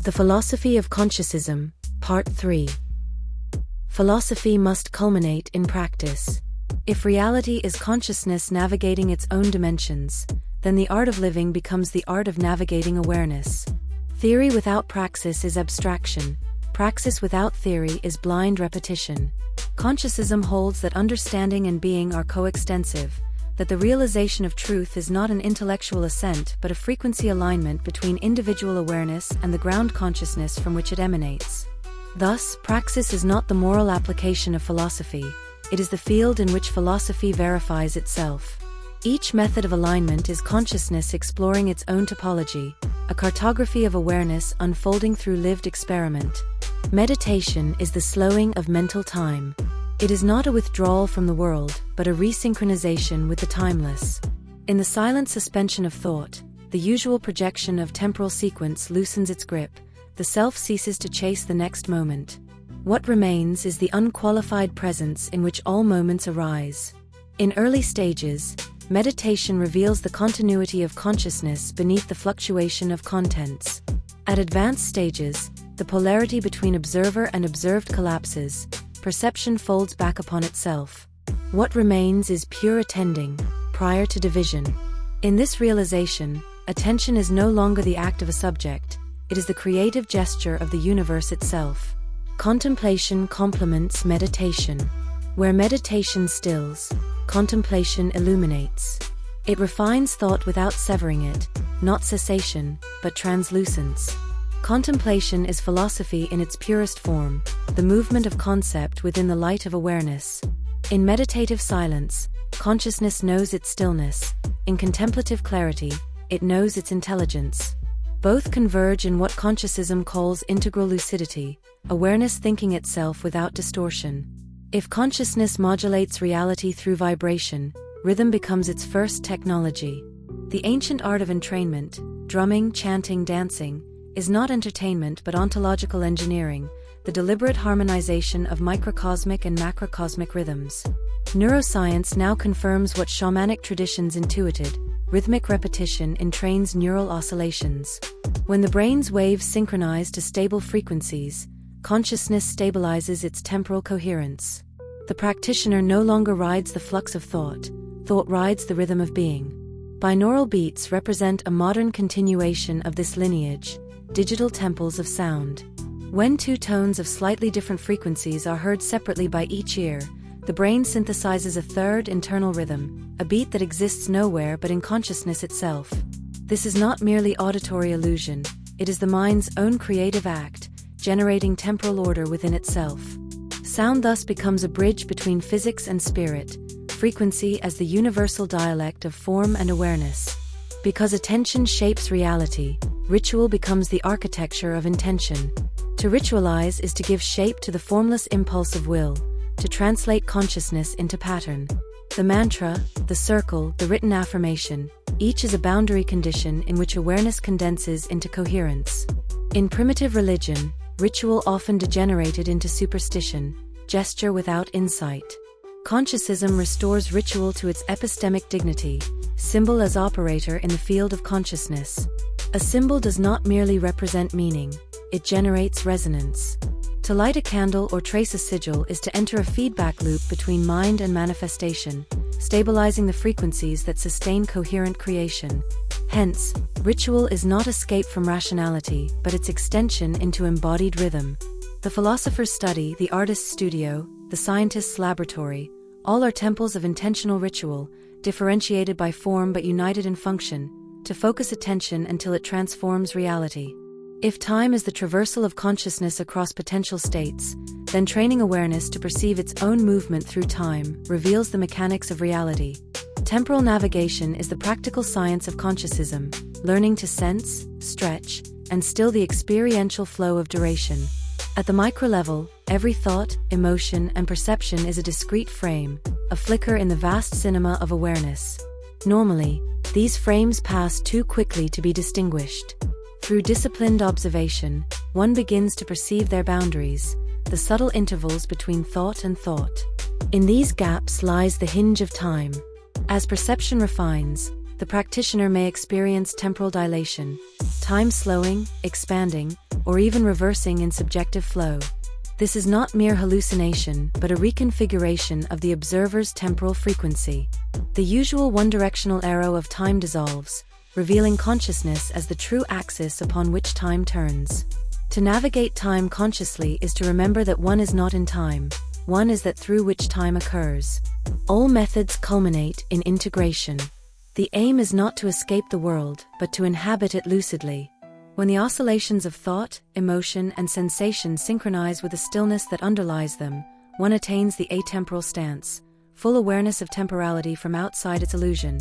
The Philosophy of Consciousism, Part 3. Philosophy must culminate in practice. If reality is consciousness navigating its own dimensions, then the art of living becomes the art of navigating awareness. Theory without praxis is abstraction. Praxis without theory is blind repetition. Consciousism holds that understanding and being are coextensive, that the realization of truth is not an intellectual assent but a frequency alignment between individual awareness and the ground consciousness from which it emanates. Thus, praxis is not the moral application of philosophy, it is the field in which philosophy verifies itself. Each method of alignment is consciousness exploring its own topology, a cartography of awareness unfolding through lived experiment. Meditation is the slowing of mental time. It is not a withdrawal from the world, but a resynchronization with the timeless. In the silent suspension of thought, the usual projection of temporal sequence loosens its grip, the self ceases to chase the next moment. What remains is the unqualified presence in which all moments arise. In early stages, meditation reveals the continuity of consciousness beneath the fluctuation of contents. At advanced stages, the polarity between observer and observed collapses, perception folds back upon itself. What remains is pure attending, prior to division. In this realization, attention is no longer the act of a subject, it is the creative gesture of the universe itself. Contemplation complements meditation. Where meditation stills, contemplation illuminates. It refines thought without severing it, not cessation, but translucence. Contemplation is philosophy in its purest form, the movement of concept within the light of awareness. In meditative silence, consciousness knows its stillness. In contemplative clarity, it knows its intelligence. Both converge in what consciousism calls integral lucidity, awareness thinking itself without distortion. If consciousness modulates reality through vibration, rhythm becomes its first technology. The ancient art of entrainment, drumming, chanting, dancing, is not entertainment but ontological engineering, the deliberate harmonization of microcosmic and macrocosmic rhythms. Neuroscience now confirms what shamanic traditions intuited: rhythmic repetition entrains neural oscillations. When the brain's waves synchronize to stable frequencies, consciousness stabilizes its temporal coherence. The practitioner no longer rides the flux of thought, thought rides the rhythm of being. Binaural beats represent a modern continuation of this lineage, digital temples of sound. When two tones of slightly different frequencies are heard separately by each ear, the brain synthesizes a third internal rhythm, a beat that exists nowhere but in consciousness itself. This is not merely auditory illusion, it is the mind's own creative act, generating temporal order within itself. Sound thus becomes a bridge between physics and spirit, frequency as the universal dialect of form and awareness. Because attention shapes reality, ritual becomes the architecture of intention. To ritualize is to give shape to the formless impulse of will, to translate consciousness into pattern. The mantra, the circle, the written affirmation, each is a boundary condition in which awareness condenses into coherence. In primitive religion, ritual often degenerated into superstition, gesture without insight. Consciousism restores ritual to its epistemic dignity, symbol as operator in the field of consciousness. A symbol does not merely represent meaning, it generates resonance. To light a candle or trace a sigil is to enter a feedback loop between mind and manifestation, stabilizing the frequencies that sustain coherent creation. Hence, ritual is not escape from rationality, but its extension into embodied rhythm. The philosopher's study, the artist's studio, the scientist's laboratory, all are temples of intentional ritual, differentiated by form but united in function, to focus attention until it transforms reality. If time is the traversal of consciousness across potential states, then training awareness to perceive its own movement through time reveals the mechanics of reality. Temporal navigation is the practical science of consciousism, learning to sense, stretch, and still the experiential flow of duration. At the micro level, every thought, emotion, and perception is a discrete frame, a flicker in the vast cinema of awareness. Normally, these frames pass too quickly to be distinguished. Through disciplined observation, one begins to perceive their boundaries, the subtle intervals between thought and thought. In these gaps lies the hinge of time. As perception refines, the practitioner may experience temporal dilation, time slowing, expanding, or even reversing in subjective flow. This is not mere hallucination, but a reconfiguration of the observer's temporal frequency. The usual one-directional arrow of time dissolves, revealing consciousness as the true axis upon which time turns. To navigate time consciously is to remember that one is not in time, one is that through which time occurs. All methods culminate in integration. The aim is not to escape the world, but to inhabit it lucidly. When the oscillations of thought, emotion, and sensation synchronize with the stillness that underlies them, one attains the atemporal stance, full awareness of temporality from outside its illusion.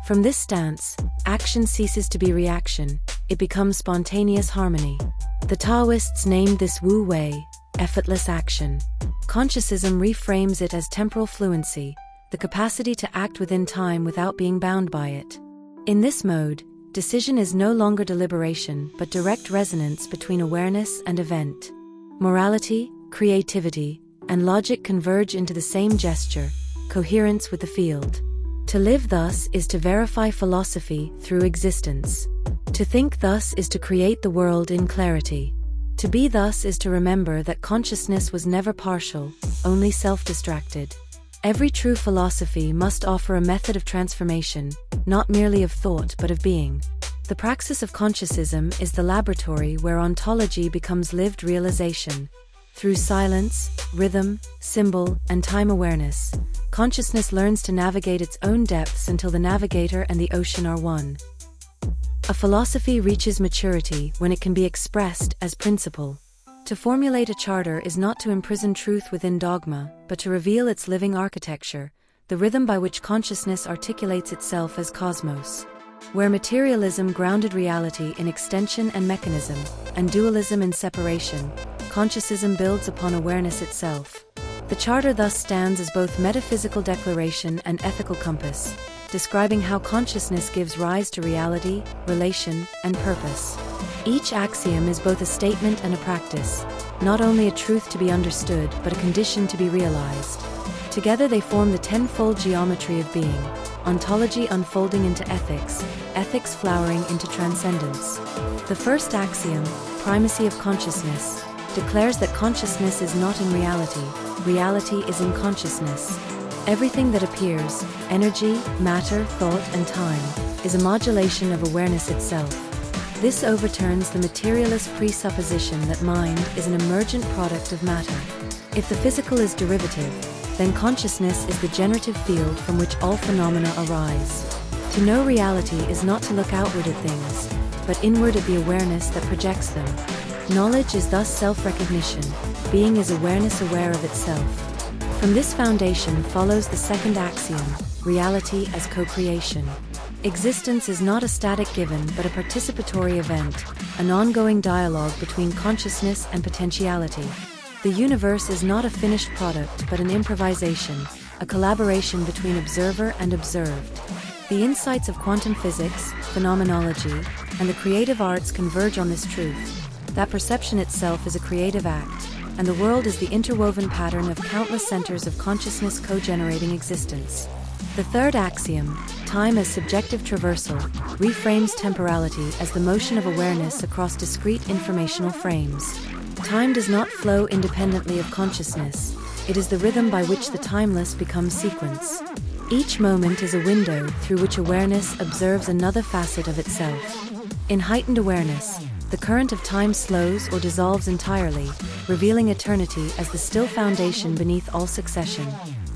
From this stance, action ceases to be reaction, it becomes spontaneous harmony. The Taoists named this Wu Wei, effortless action. Consciousism reframes it as temporal fluency, the capacity to act within time without being bound by it. In this mode, decision is no longer deliberation but direct resonance between awareness and event. Morality, creativity, and logic converge into the same gesture, coherence with the field. To live thus is to verify philosophy through existence. To think thus is to create the world in clarity. To be thus is to remember that consciousness was never partial, only self-distracted. Every true philosophy must offer a method of transformation, not merely of thought but of being. The praxis of consciousism is the laboratory where ontology becomes lived realization. Through silence, rhythm, symbol, and time awareness, consciousness learns to navigate its own depths until the navigator and the ocean are one. A philosophy reaches maturity when it can be expressed as principle. To formulate a charter is not to imprison truth within dogma, but to reveal its living architecture, the rhythm by which consciousness articulates itself as cosmos. Where materialism grounded reality in extension and mechanism, and dualism in separation, consciousism builds upon awareness itself. The charter thus stands as both metaphysical declaration and ethical compass, describing how consciousness gives rise to reality, relation, and purpose. Each axiom is both a statement and a practice, not only a truth to be understood but a condition to be realized. Together they form the tenfold geometry of being, ontology unfolding into ethics, ethics flowering into transcendence. The first axiom, primacy of consciousness, declares that consciousness is not in reality, reality is in consciousness. Everything that appears, energy, matter, thought, and time, is a modulation of awareness itself. This overturns the materialist presupposition that mind is an emergent product of matter. If the physical is derivative, then consciousness is the generative field from which all phenomena arise. To know reality is not to look outward at things, but inward at the awareness that projects them. Knowledge is thus self-recognition, being is awareness aware of itself. From this foundation follows the second axiom, reality as co-creation. Existence is not a static given but a participatory event, an ongoing dialogue between consciousness and potentiality. The universe is not a finished product but an improvisation, a collaboration between observer and observed. The insights of quantum physics, phenomenology, and the creative arts converge on this truth, that perception itself is a creative act, and the world is the interwoven pattern of countless centers of consciousness co-generating existence. The third axiom, time as subjective traversal, reframes temporality as the motion of awareness across discrete informational frames. Time does not flow independently of consciousness, it is the rhythm by which the timeless becomes sequence. Each moment is a window through which awareness observes another facet of itself. In heightened awareness, the current of time slows or dissolves entirely, revealing eternity as the still foundation beneath all succession.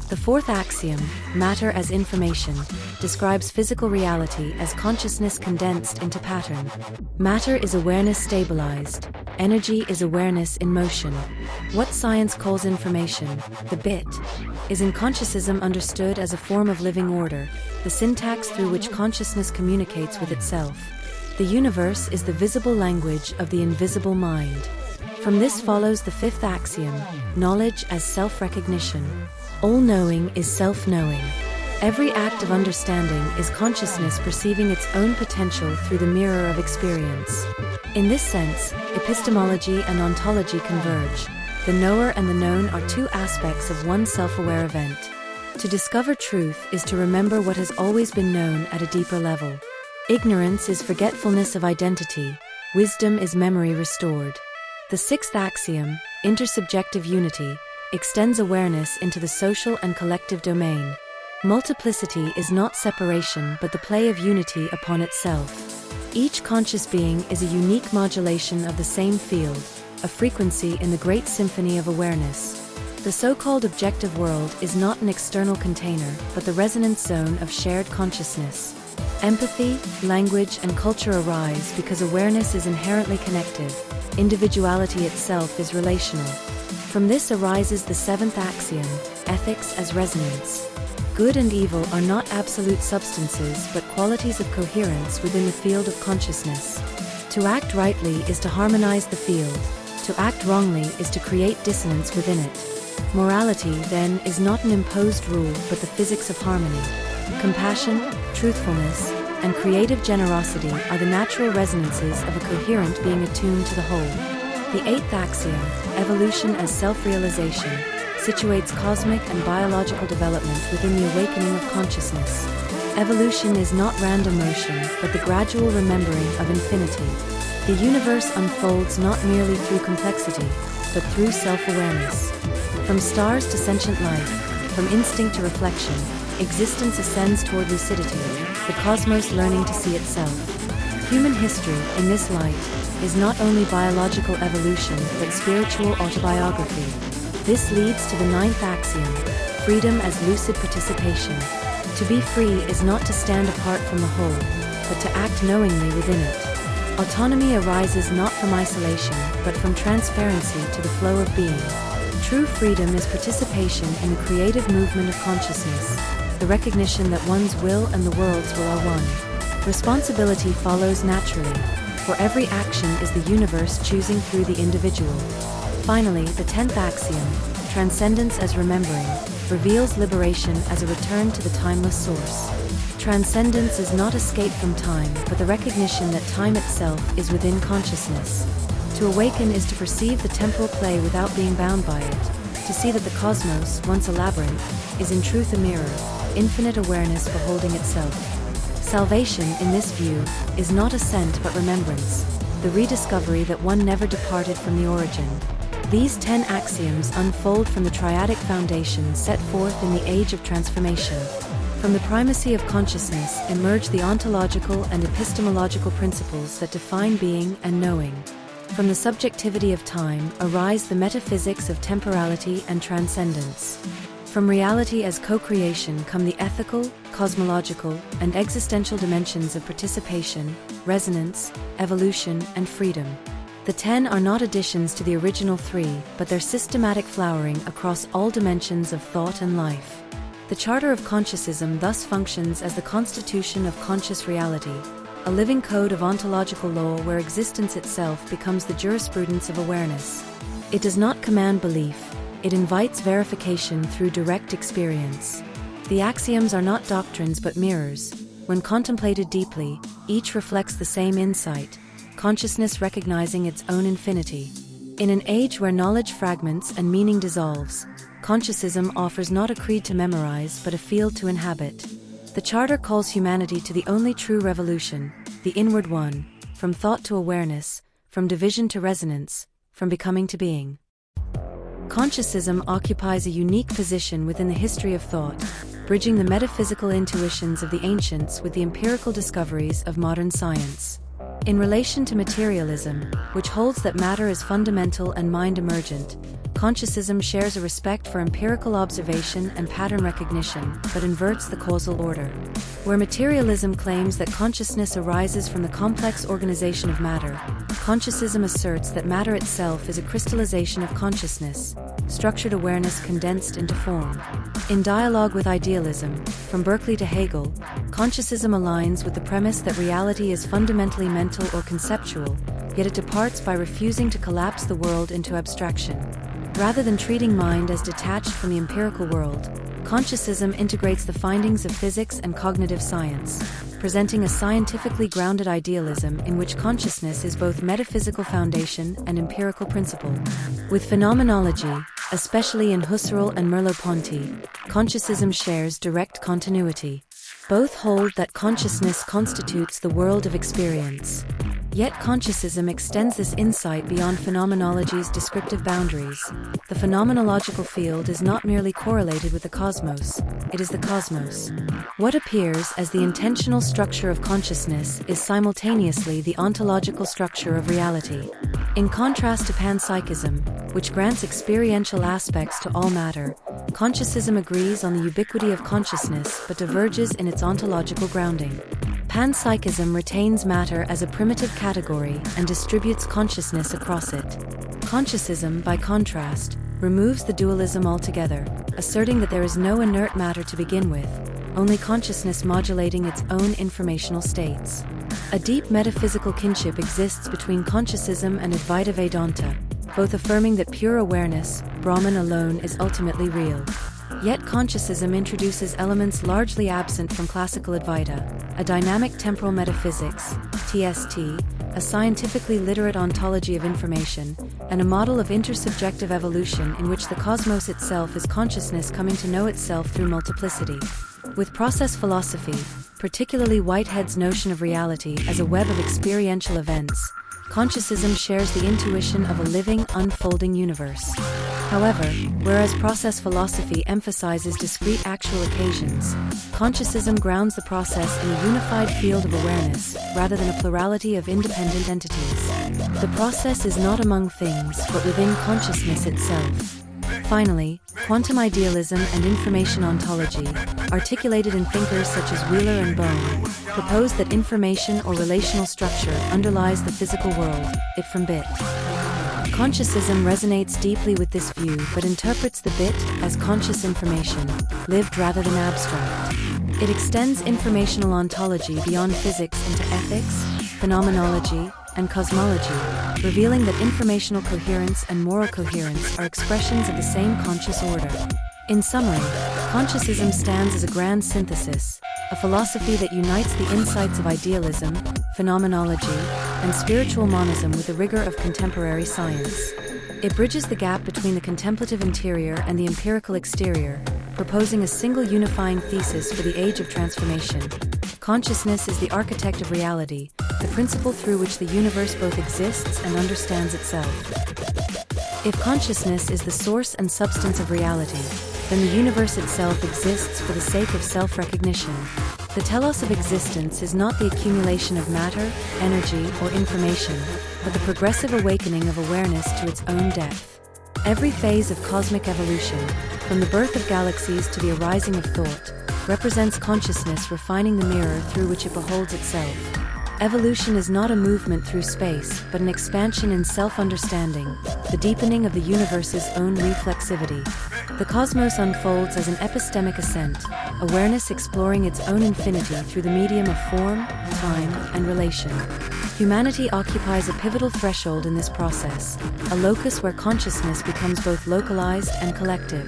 The fourth axiom, matter as information, describes physical reality as consciousness condensed into pattern. Matter is awareness stabilized, energy is awareness in motion. What science calls information, the bit, is in consciousism understood as a form of living order, the syntax through which consciousness communicates with itself. The universe is the visible language of the invisible mind. From this follows the fifth axiom, knowledge as self-recognition. All knowing is self-knowing. Every act of understanding is consciousness perceiving its own potential through the mirror of experience. In this sense, epistemology and ontology converge. The knower and the known are two aspects of one self-aware event. To discover truth is to remember what has always been known at a deeper level. Ignorance is forgetfulness of identity, wisdom is memory restored. The sixth axiom, intersubjective unity, extends awareness into the social and collective domain. Multiplicity is not separation but the play of unity upon itself. Each conscious being is a unique modulation of the same field, a frequency in the great symphony of awareness. The so-called objective world is not an external container, but the resonance zone of shared consciousness. Empathy, language, and culture arise because awareness is inherently connective. Individuality itself is relational. From this arises the seventh axiom, ethics as resonance. Good and evil are not absolute substances but qualities of coherence within the field of consciousness. To act rightly is to harmonize the field. To act wrongly is to create dissonance within it. Morality, then, is not an imposed rule but the physics of harmony. Compassion, truthfulness, and creative generosity are the natural resonances of a coherent being attuned to the whole. The eighth axiom, evolution as self-realization, situates cosmic and biological development within the awakening of consciousness. Evolution is not random motion but the gradual remembering of infinity. The universe unfolds not merely through complexity, but through self-awareness. From stars to sentient life, from instinct to reflection, existence ascends toward lucidity, the cosmos learning to see itself. Human history, in this light, is not only biological evolution but spiritual autobiography. This leads to the ninth axiom, freedom as lucid participation. To be free is not to stand apart from the whole, but to act knowingly within it. Autonomy arises not from isolation, but from transparency to the flow of being. True freedom is participation in the creative movement of consciousness, the recognition that one's will and the world's will are one. Responsibility follows naturally, for every action is the universe choosing through the individual. Finally, the 10th axiom, transcendence as remembering, reveals liberation as a return to the timeless source. Transcendence is not escape from time, but the recognition that time itself is within consciousness. To awaken is to perceive the temporal play without being bound by it, to see that the cosmos, once a labyrinth, is in truth a mirror, infinite awareness beholding itself. Salvation, in this view, is not ascent but remembrance, the rediscovery that one never departed from the origin. These 10 axioms unfold from the triadic foundation set forth in the age of transformation. From the primacy of consciousness emerge the ontological and epistemological principles that define being and knowing. From the subjectivity of time arise the metaphysics of temporality and transcendence. From reality as co-creation come the ethical, cosmological, and existential dimensions of participation, resonance, evolution, and freedom. The 10 are not additions to the original 3, but their systematic flowering across all dimensions of thought and life. The Charter of Consciousism thus functions as the constitution of conscious reality, a living code of ontological law where existence itself becomes the jurisprudence of awareness. It does not command belief, it invites verification through direct experience. The axioms are not doctrines but mirrors. When contemplated deeply, each reflects the same insight, consciousness recognizing its own infinity. In an age where knowledge fragments and meaning dissolves, consciousism offers not a creed to memorize but a field to inhabit. The Charter calls humanity to the only true revolution, the inward one, from thought to awareness, from division to resonance, from becoming to being. Consciousism occupies a unique position within the history of thought, bridging the metaphysical intuitions of the ancients with the empirical discoveries of modern science. In relation to materialism, which holds that matter is fundamental and mind emergent, consciousism shares a respect for empirical observation and pattern recognition, but inverts the causal order. Where materialism claims that consciousness arises from the complex organization of matter, consciousism asserts that matter itself is a crystallization of consciousness, structured awareness condensed into form. In dialogue with idealism, from Berkeley to Hegel, consciousism aligns with the premise that reality is fundamentally mental or conceptual, yet it departs by refusing to collapse the world into abstraction. Rather than treating mind as detached from the empirical world, consciousism integrates the findings of physics and cognitive science, presenting a scientifically grounded idealism in which consciousness is both metaphysical foundation and empirical principle. With phenomenology, especially in Husserl and Merleau-Ponty, consciousism shares direct continuity. Both hold that consciousness constitutes the world of experience. Yet consciousism extends this insight beyond phenomenology's descriptive boundaries. The phenomenological field is not merely correlated with the cosmos, it is the cosmos. What appears as the intentional structure of consciousness is simultaneously the ontological structure of reality. In contrast to panpsychism, which grants experiential aspects to all matter, consciousism agrees on the ubiquity of consciousness but diverges in its ontological grounding. Panpsychism retains matter as a primitive category and distributes consciousness across it. Consciousism, by contrast, removes the dualism altogether, asserting that there is no inert matter to begin with, only consciousness modulating its own informational states. A deep metaphysical kinship exists between consciousism and Advaita Vedanta, both affirming that pure awareness, Brahman alone, is ultimately real. Yet consciousism introduces elements largely absent from classical Advaita: a dynamic temporal metaphysics, TST, a scientifically literate ontology of information, and a model of intersubjective evolution in which the cosmos itself is consciousness coming to know itself through multiplicity. With process philosophy, particularly Whitehead's notion of reality as a web of experiential events, consciousism shares the intuition of a living, unfolding universe. However, whereas process philosophy emphasizes discrete actual occasions, consciousism grounds the process in a unified field of awareness, rather than a plurality of independent entities. The process is not among things, but within consciousness itself. Finally, quantum idealism and information ontology, articulated in thinkers such as Wheeler and Bone, propose that information or relational structure underlies the physical world, it from bit. Consciousism resonates deeply with this view but interprets the bit as conscious information, lived rather than abstract. It extends informational ontology beyond physics into ethics, phenomenology, and cosmology, revealing that informational coherence and moral coherence are expressions of the same conscious order. In summary, consciousism stands as a grand synthesis, a philosophy that unites the insights of idealism, phenomenology, and spiritual monism with the rigor of contemporary science. It bridges the gap between the contemplative interior and the empirical exterior, proposing a single unifying thesis for the age of transformation. Consciousness is the architect of reality, the principle through which the universe both exists and understands itself. If consciousness is the source and substance of reality, then the universe itself exists for the sake of self-recognition. The telos of existence is not the accumulation of matter, energy, or information, but the progressive awakening of awareness to its own depth. Every phase of cosmic evolution, from the birth of galaxies to the arising of thought, represents consciousness refining the mirror through which it beholds itself. Evolution is not a movement through space, but an expansion in self-understanding, the deepening of the universe's own reflexivity. The cosmos unfolds as an epistemic ascent, awareness exploring its own infinity through the medium of form, time, and relation. Humanity occupies a pivotal threshold in this process, a locus where consciousness becomes both localized and collective.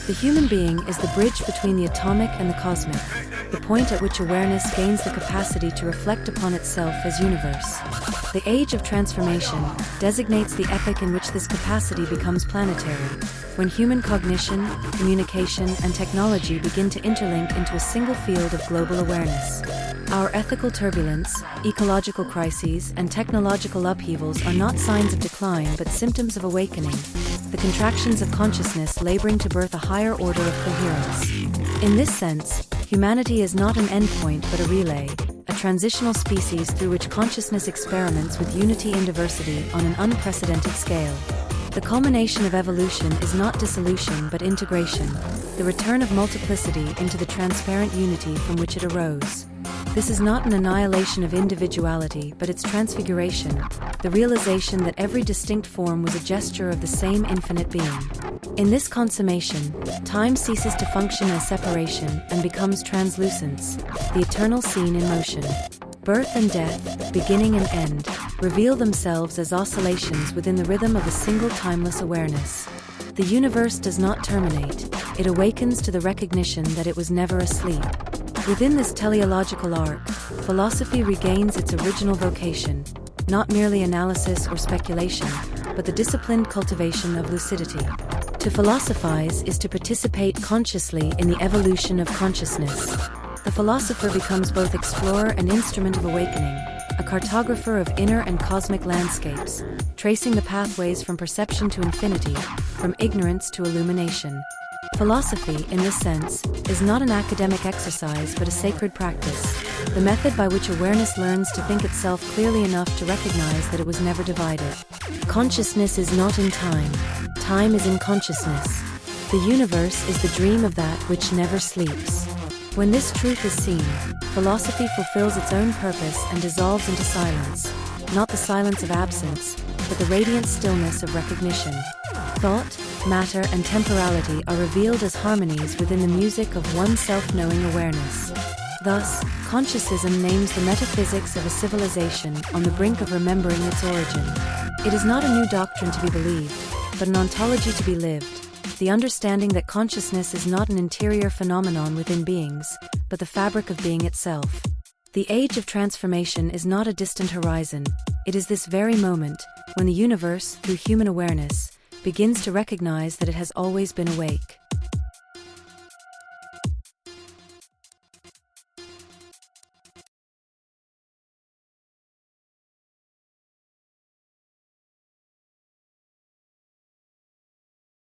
The human being is the bridge between the atomic and the cosmic, the point at which awareness gains the capacity to reflect upon itself as universe. The age of transformation designates the epoch in which this capacity becomes planetary, when human cognition, communication, and technology begin to interlink into a single field of global awareness. Our ethical turbulence, ecological crises, and technological upheavals are not signs of decline but symptoms of awakening, the contractions of consciousness laboring to birth a higher order of coherence. In this sense, humanity is not an endpoint but a relay, a transitional species through which consciousness experiments with unity in diversity on an unprecedented scale. The culmination of evolution is not dissolution but integration, the return of multiplicity into the transparent unity from which it arose. This is not an annihilation of individuality but its transfiguration, the realization that every distinct form was a gesture of the same infinite being. In this consummation, time ceases to function as separation and becomes translucence, the eternal scene in motion. Birth and death, beginning and end, reveal themselves as oscillations within the rhythm of a single timeless awareness. The universe does not terminate, it awakens to the recognition that it was never asleep. Within this teleological arc, philosophy regains its original vocation, not merely analysis or speculation, but the disciplined cultivation of lucidity. To philosophize is to participate consciously in the evolution of consciousness. The philosopher becomes both explorer and instrument of awakening, a cartographer of inner and cosmic landscapes, tracing the pathways from perception to infinity, from ignorance to illumination. Philosophy, in this sense, is not an academic exercise but a sacred practice, the method by which awareness learns to think itself clearly enough to recognize that it was never divided. Consciousness is not in time. Time is in consciousness. The universe is the dream of that which never sleeps. When this truth is seen, philosophy fulfills its own purpose and dissolves into silence, not the silence of absence, but the radiant stillness of recognition. Thought, matter, and temporality are revealed as harmonies within the music of one self-knowing awareness. Thus, consciousism names the metaphysics of a civilization on the brink of remembering its origin. It is not a new doctrine to be believed, but an ontology to be lived, the understanding that consciousness is not an interior phenomenon within beings, but the fabric of being itself. The age of transformation is not a distant horizon, it is this very moment, when the universe, through human awareness, begins to recognize that it has always been awake.